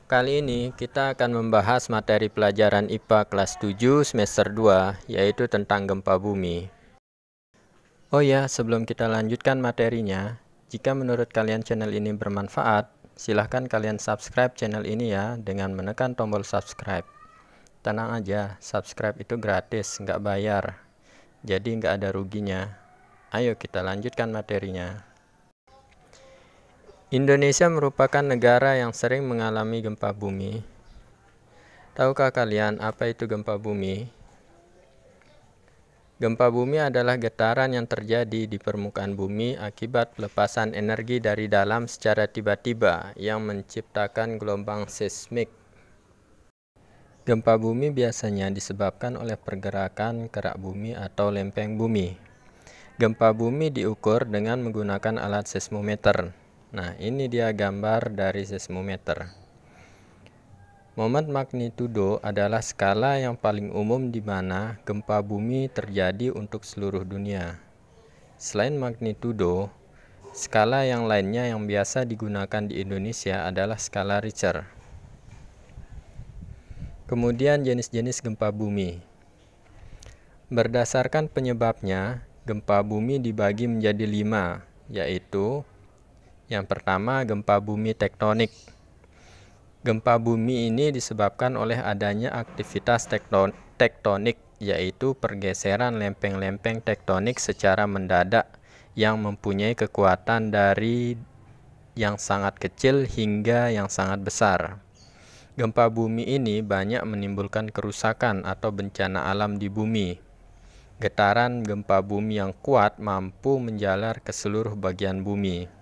Kali ini kita akan membahas materi pelajaran IPA kelas 7 semester 2, yaitu tentang gempa bumi. Oh ya, sebelum kita lanjutkan materinya, jika menurut kalian channel ini bermanfaat, silahkan kalian subscribe channel ini ya dengan menekan tombol subscribe. Tenang aja, subscribe itu gratis, nggak bayar, jadi nggak ada ruginya. Ayo kita lanjutkan materinya. Indonesia merupakan negara yang sering mengalami gempa bumi. Tahukah kalian apa itu gempa bumi? Gempa bumi adalah getaran yang terjadi di permukaan bumi akibat pelepasan energi dari dalam secara tiba-tiba yang menciptakan gelombang seismik. Gempa bumi biasanya disebabkan oleh pergerakan kerak bumi atau lempeng bumi. Gempa bumi diukur dengan menggunakan alat seismometer. Nah, ini dia gambar dari seismometer. Moment magnitudo adalah skala yang paling umum di mana gempa bumi terjadi untuk seluruh dunia. Selain magnitudo, skala yang lainnya yang biasa digunakan di Indonesia adalah skala Richter. Kemudian jenis-jenis gempa bumi. Berdasarkan penyebabnya, gempa bumi dibagi menjadi 5, yaitu yang pertama, gempa bumi tektonik. Gempa bumi ini disebabkan oleh adanya aktivitas tektonik, yaitu pergeseran lempeng-lempeng tektonik secara mendadak yang mempunyai kekuatan dari yang sangat kecil hingga yang sangat besar. Gempa bumi ini banyak menimbulkan kerusakan atau bencana alam di bumi. Getaran gempa bumi yang kuat mampu menjalar ke seluruh bagian bumi.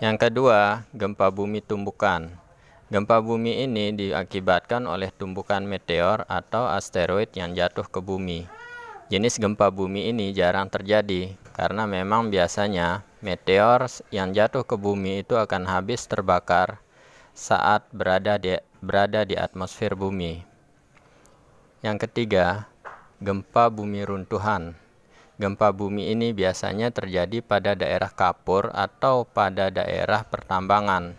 Yang kedua, gempa bumi tumbukan. Gempa bumi ini diakibatkan oleh tumbukan meteor atau asteroid yang jatuh ke bumi. Jenis gempa bumi ini jarang terjadi karena memang biasanya meteor yang jatuh ke bumi itu akan habis terbakar saat berada di atmosfer bumi. Yang ketiga, gempa bumi runtuhan. Gempa bumi ini biasanya terjadi pada daerah kapur atau pada daerah pertambangan.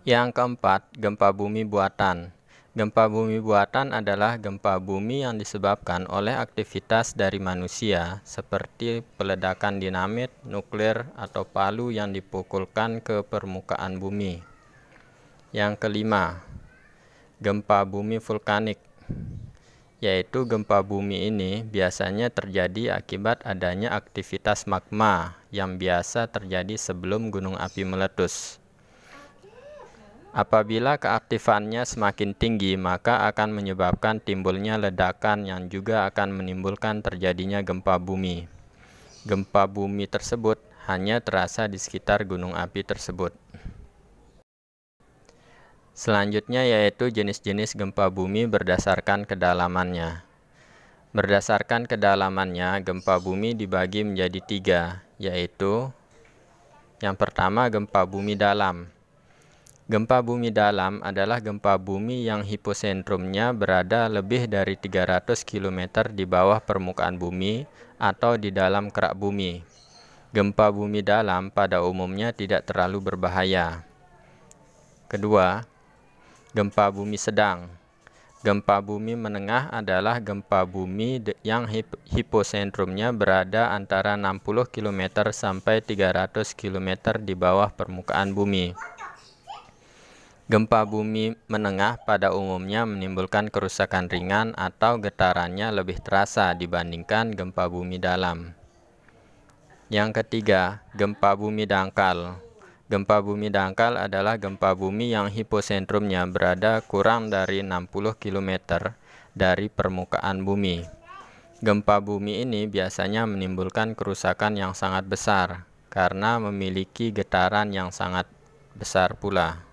Yang keempat, gempa bumi buatan. Gempa bumi buatan adalah gempa bumi yang disebabkan oleh aktivitas dari manusia seperti peledakan dinamit, nuklir, atau palu yang dipukulkan ke permukaan bumi. Yang kelima, gempa bumi vulkanik. Yaitu gempa bumi ini biasanya terjadi akibat adanya aktivitas magma yang biasa terjadi sebelum gunung api meletus. Apabila keaktifannya semakin tinggi, maka akan menyebabkan timbulnya ledakan yang juga akan menimbulkan terjadinya gempa bumi. Gempa bumi tersebut hanya terasa di sekitar gunung api tersebut. Selanjutnya yaitu jenis-jenis gempa bumi berdasarkan kedalamannya. Berdasarkan kedalamannya, gempa bumi dibagi menjadi 3, yaitu yang pertama gempa bumi dalam. Gempa bumi dalam adalah gempa bumi yang hiposentrumnya berada lebih dari 300 km di bawah permukaan bumi atau di dalam kerak bumi. Gempa bumi dalam pada umumnya tidak terlalu berbahaya. Kedua, gempa bumi sedang. Gempa bumi menengah adalah gempa bumi yang hiposentrumnya berada antara 60 km sampai 300 km di bawah permukaan bumi. Gempa bumi menengah pada umumnya menimbulkan kerusakan ringan atau getarannya lebih terasa dibandingkan gempa bumi dalam. Yang ketiga, gempa bumi dangkal. Gempa bumi dangkal adalah gempa bumi yang hiposentrumnya berada kurang dari 60 km dari permukaan bumi. Gempa bumi ini biasanya menimbulkan kerusakan yang sangat besar karena memiliki getaran yang sangat besar pula.